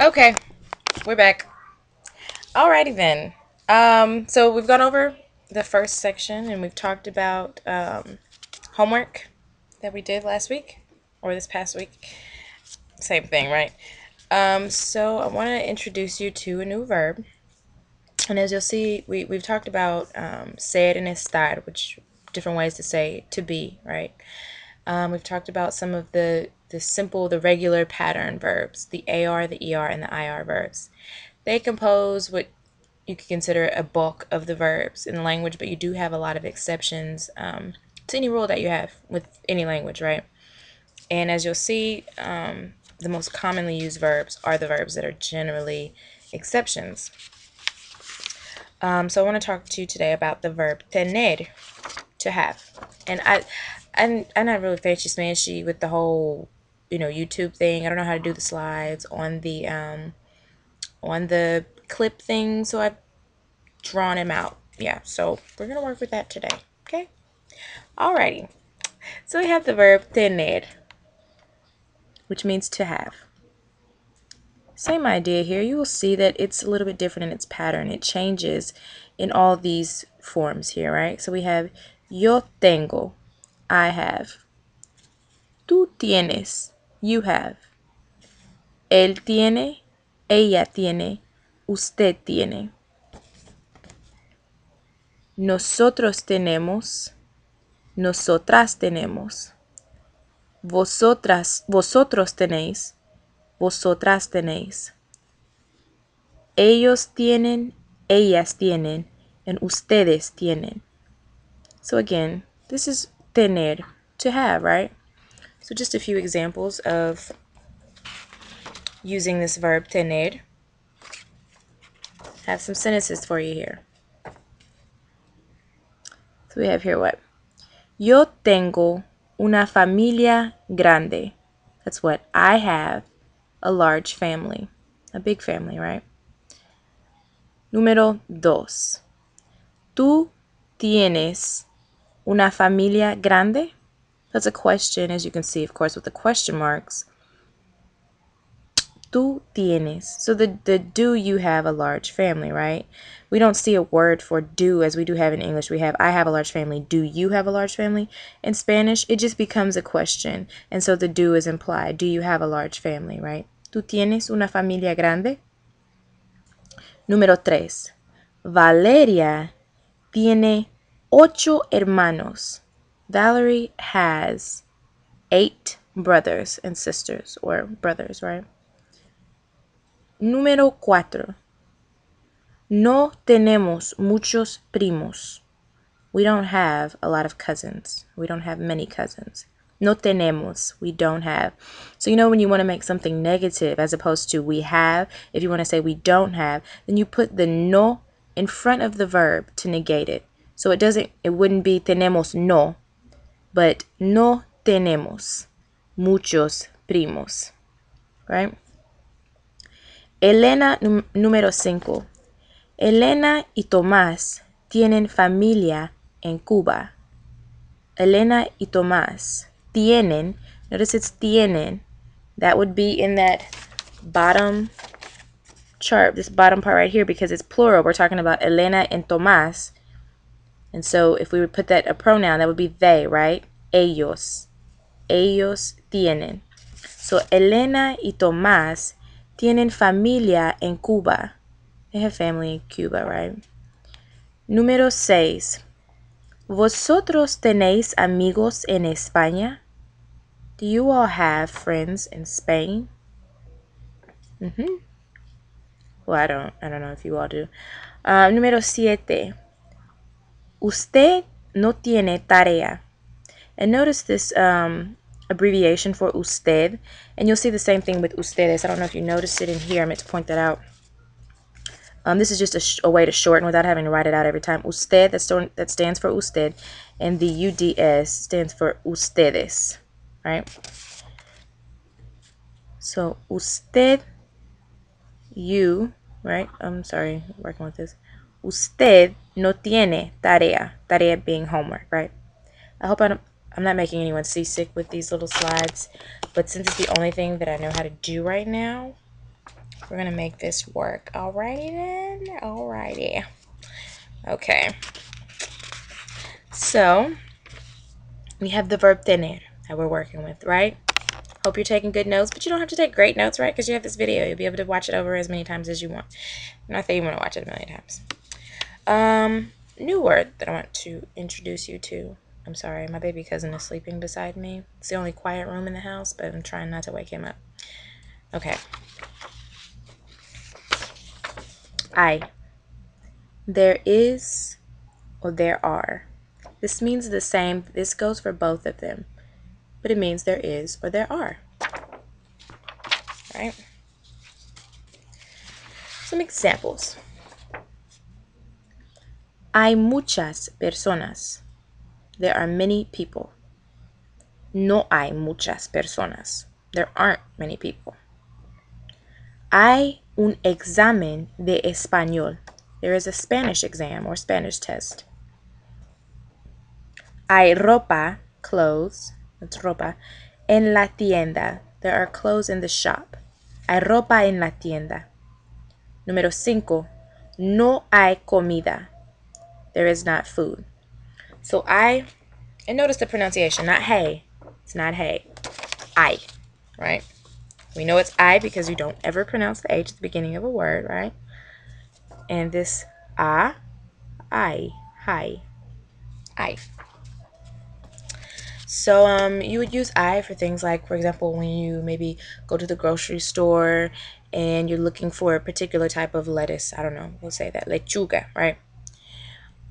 Okay, we're back. Alrighty then. So we've gone over the first section and we've talked about homework that we did last week or this past week. Same thing, right? So I want to introduce you to a new verb. And as you'll see, we've talked about ser and estar, which different ways to say to be, right? We've talked about some of the regular pattern verbs, the AR, the ER, and the IR verbs. They compose what you could consider a bulk of the verbs in the language, but you do have a lot of exceptions to any rule that you have with any language, right? And as you'll see, the most commonly used verbs are the verbs that are generally exceptions. So I want to talk to you today about the verb tener, to have. And I'm not really fancy smanchy with the whole, YouTube thing. I don't know how to do the slides on the clip thing, so I've drawn him out. Yeah, so we're gonna work with that today. Okay. Alrighty. So we have the verb tener, which means to have. Same idea here. You will see that it's a little bit different in its pattern. It changes in all these forms here, right? So we have yo tengo, I have. Tú tienes, you have. Él tiene, ella tiene, usted tiene. Nosotros tenemos, nosotras tenemos. Vosotros tenéis, vosotras tenéis. Ellos tienen, ellas tienen, and ustedes tienen. So again, this is tener, to have, right? So just a few examples of using this verb tener. Have some sentences for you here. So we have here what? Yo tengo una familia grande. That's what I have, a large family, a big family, right? Número dos. ¿Tú tienes una familia grande? That's a question, as you can see, of course, with the question marks. Tú tienes. So the do, you have a large family, right? We don't see a word for do as we do have in English. We have I have a large family. Do you have a large family? In Spanish, it just becomes a question. And so the do is implied. Do you have a large family, right? ¿Tú tienes una familia grande? Número 3. Valeria tiene 8 hermanos. Valerie has 8 brothers and sisters, or brothers, right? Número 4. No tenemos muchos primos. We don't have a lot of cousins. We don't have many cousins. No tenemos. We don't have. So when you want to make something negative as opposed to we have, if you want to say we don't have, then you put the no in front of the verb to negate it. So it wouldn't be tenemos no, but no tenemos muchos primos, right? Elena, número 5. Elena y Tomás tienen familia en Cuba. Elena y Tomás tienen, notice it's tienen, that would be in that bottom chart, this bottom part right here, because it's plural. We're talking about Elena and Tomás. And so if we would put that a pronoun, that would be they, right? Ellos. Ellos tienen. So Elena y Tomás tienen familia en Cuba. They have family in Cuba, right? Número 6. ¿Vosotros tenéis amigos en España? Do you all have friends in Spain? Well, I don't know if you all do. Número 7. Usted no tiene tarea. And notice this abbreviation for usted. And you'll see the same thing with ustedes. I don't know if you noticed it in here. I meant to point that out. This is just a way to shorten without having to write it out every time. Usted, that stands for usted. And the UDS stands for ustedes. Right? So, usted, you, right? I'm sorry, working with this. Usted no tiene tarea. Tarea being homework, right? I hope I'm not making anyone seasick with these little slides. But since it's the only thing that I know how to do right now, We're gonna make this work. Alrighty then. Alrighty. Okay. So we have the verb tener that we're working with, right? Hope you're taking good notes, but you don't have to take great notes, right? Because you have this video. You'll be able to watch it over as many times as you want. Not that you want to watch it a million times. New word that I want to introduce you to. I'm sorry, my baby cousin is sleeping beside me. It's the only quiet room in the house, but I'm trying not to wake him up. Okay. There is or there are. This means the same. This goes for both of them, but it means there is or there are. Right? Some examples. Hay muchas personas. There are many people. No hay muchas personas. There aren't many people. Hay un examen de español. There is a Spanish exam or Spanish test. Hay ropa, clothes, that's ropa, en la tienda. There are clothes in the shop. Hay ropa en la tienda. Número 5. No hay comida. There is not food. So and notice the pronunciation, not hey. It's not hey. I, right? We know it's I because you don't ever pronounce the H at the beginning of a word, right? And this I, hi, I. So you would use I for things like, for example, when you maybe go to the grocery store and you're looking for a particular type of lettuce. I don't know, we'll say that, lechuga, right?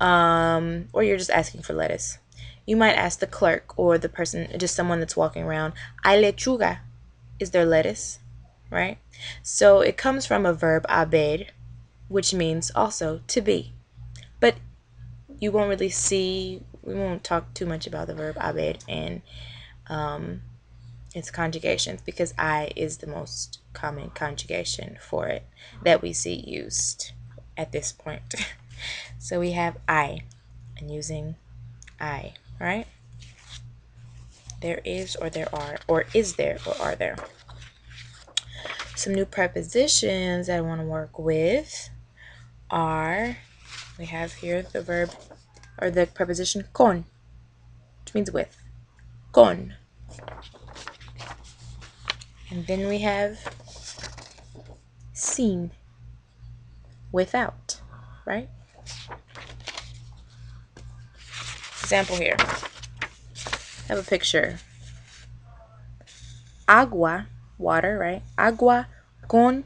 Or you're just asking for lettuce. You might ask the clerk or the person, just someone that's walking around, ¿hay lechuga? Is there lettuce? Right? So it comes from a verb haber, which means also to be. But we won't talk too much about the verb haber and its conjugations because I is the most common conjugation for it that we see used at this point. So we have I and using I, right? There is or there are, or is there or are there. Some new prepositions that I want to work with are, we have here the verb or the preposition con, which means with. Con. And then we have sin, without, right? Example here. I have a picture. Agua, water, right? Agua con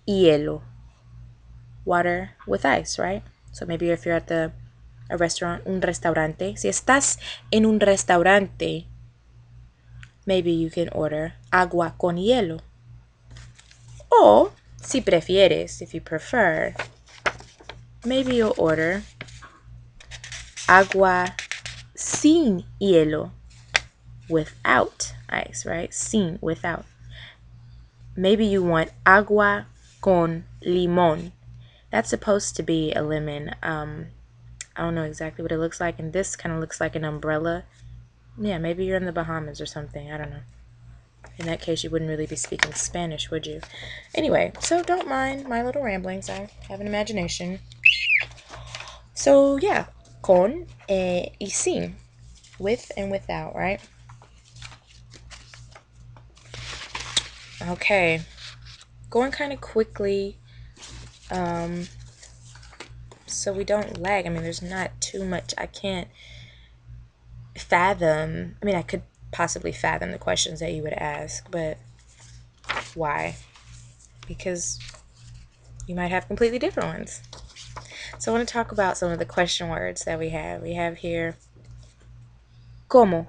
hielo. Water with ice, right? So maybe if you're at a restaurant, un restaurante. Si estás en un restaurante, maybe you can order agua con hielo. O, si prefieres, if you prefer, maybe you'll order agua sin hielo, without ice, right? Sin, without. Maybe you want agua con limón. That's supposed to be a lemon. I don't know exactly what it looks like, and this kind of looks like an umbrella. Yeah, maybe you're in the Bahamas or something. I don't know. In that case, you wouldn't really be speaking Spanish, would you? Anyway, so don't mind my little ramblings. I have an imagination. So, yeah, con y sin, with and without, right? Okay, going kind of quickly so we don't lag. I mean, there's not too much. I can't fathom. I mean, I could possibly fathom the questions that you would ask, but why? Because you might have completely different ones. So I want to talk about some of the question words that we have. We have here como,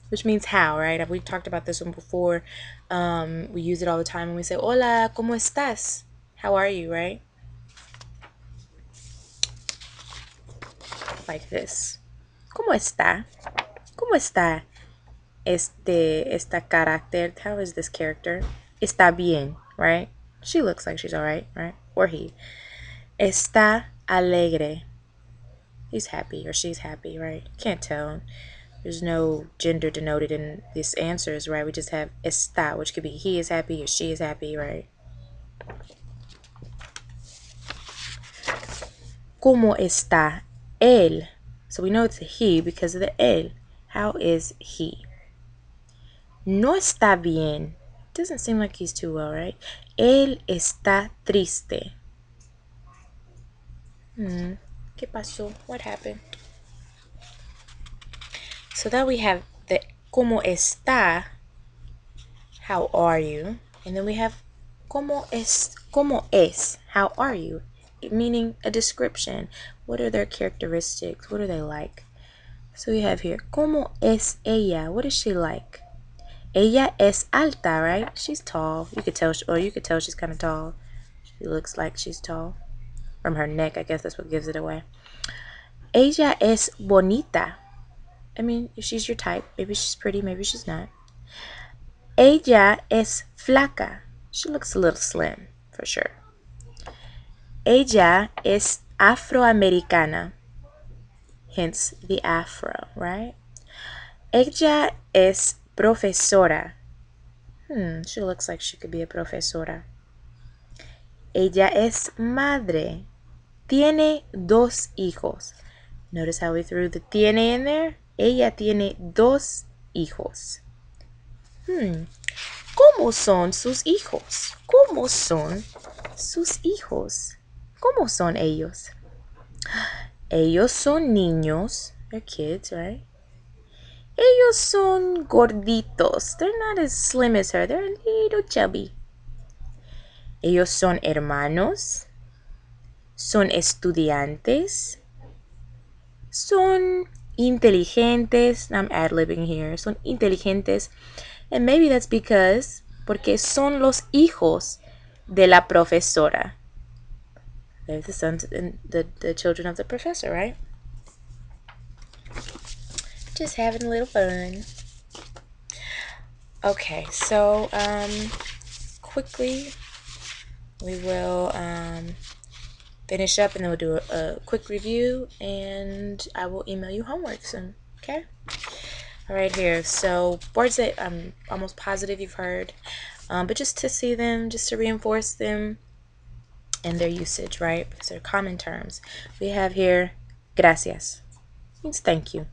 which means how, right? We've talked about this one before. We use it all the time when we say, hola, ¿cómo estás? How are you, right? Like this. ¿Cómo está? ¿Cómo está esta carácter? How is this character? Está bien, right? She looks like she's alright, right? Or he. Está alegre. He's happy or she's happy, right? Can't tell. There's no gender denoted in these answers, right? We just have está, which could be he is happy or she is happy, right? ¿Cómo está él? So we know it's a he because of the él. How is he? No está bien. Doesn't seem like he's too well, right? Él está triste. ¿Qué pasó? What happened? So that we have the ¿cómo está? How are you? And then we have ¿cómo es? How are you? Meaning a description. What are their characteristics? What are they like? So we have here ¿cómo es ella? What is she like? Ella es alta, right? She's tall. You could tell she's kind of tall. She looks like she's tall. From her neck, I guess that's what gives it away. Ella es bonita. I mean, if she's your type, maybe she's pretty, maybe she's not. Ella es flaca. She looks a little slim, for sure. Ella es afroamericana. Hence the afro, right? Ella es profesora. She looks like she could be a profesora. Ella es madre. Tiene dos hijos. Notice how we threw the tiene in there? Ella tiene dos hijos. ¿Cómo son sus hijos? ¿Cómo son sus hijos? ¿Cómo son ellos? Ellos son niños. They're kids, right? Ellos son gorditos. They're not as slim as her. They're a little chubby. Ellos son hermanos. Son estudiantes. Son inteligentes. I'm ad-libbing here. Son inteligentes. And maybe that's porque son los hijos de la profesora. They're the sons and the children of the professor, right? Just having a little fun. Okay, so quickly we will finish up and then we'll do a quick review and I will email you homework soon. Okay? All right, here. So words that I'm almost positive you've heard, but just to see them, just to reinforce them and their usage, right? Because they're common terms. We have here gracias. Means thank you.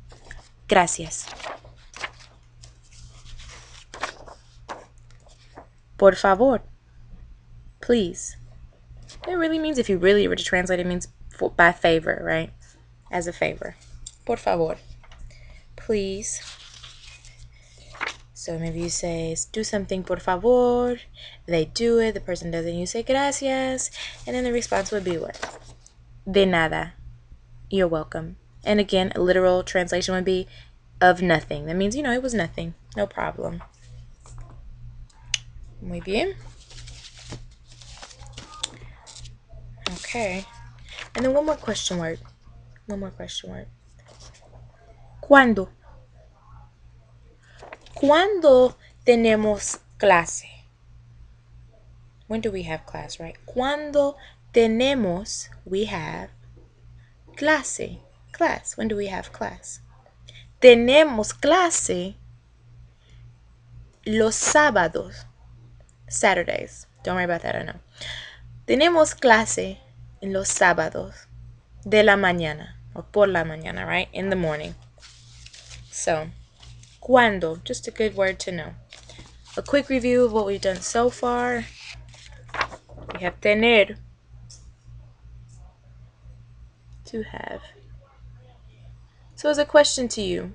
Gracias. Por favor. Please. It really means, if you really were to translate, it means by favor, right? As a favor. Por favor. Please. So maybe you say, do something por favor. They do it. The person does it. And you say gracias. And then the response would be what? De nada. You're welcome. And again, a literal translation would be of nothing. That means, it was nothing. No problem. Muy bien. Okay. And then one more question word. ¿Cuándo? ¿Cuándo tenemos clase? When do we have class, right? ¿Cuándo tenemos, we have clase? Class. When do we have class? Tenemos clase los sábados. Saturdays. Don't worry about that, I know. Tenemos clase en los sábados de la mañana. Or por la mañana, right? In the morning. So, ¿cuándo? Just a good word to know. A quick review of what we've done so far. We have tener. To have. So as a question to you,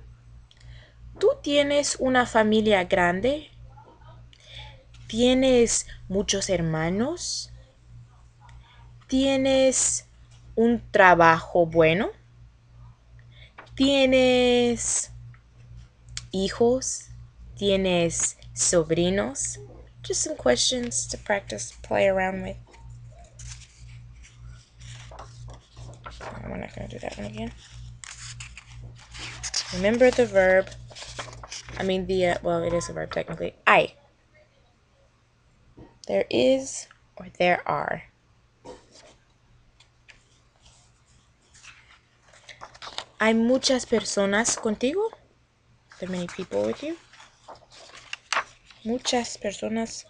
¿tú tienes una familia grande? ¿Tienes muchos hermanos? ¿Tienes un trabajo bueno? ¿Tienes hijos? ¿Tienes sobrinos? Just some questions to practice, play around with. We're not going to do that one again. Remember the verb. Well, it is a verb technically. Hay. There is or there are. ¿Hay muchas personas contigo? Are there many people with you? Muchas personas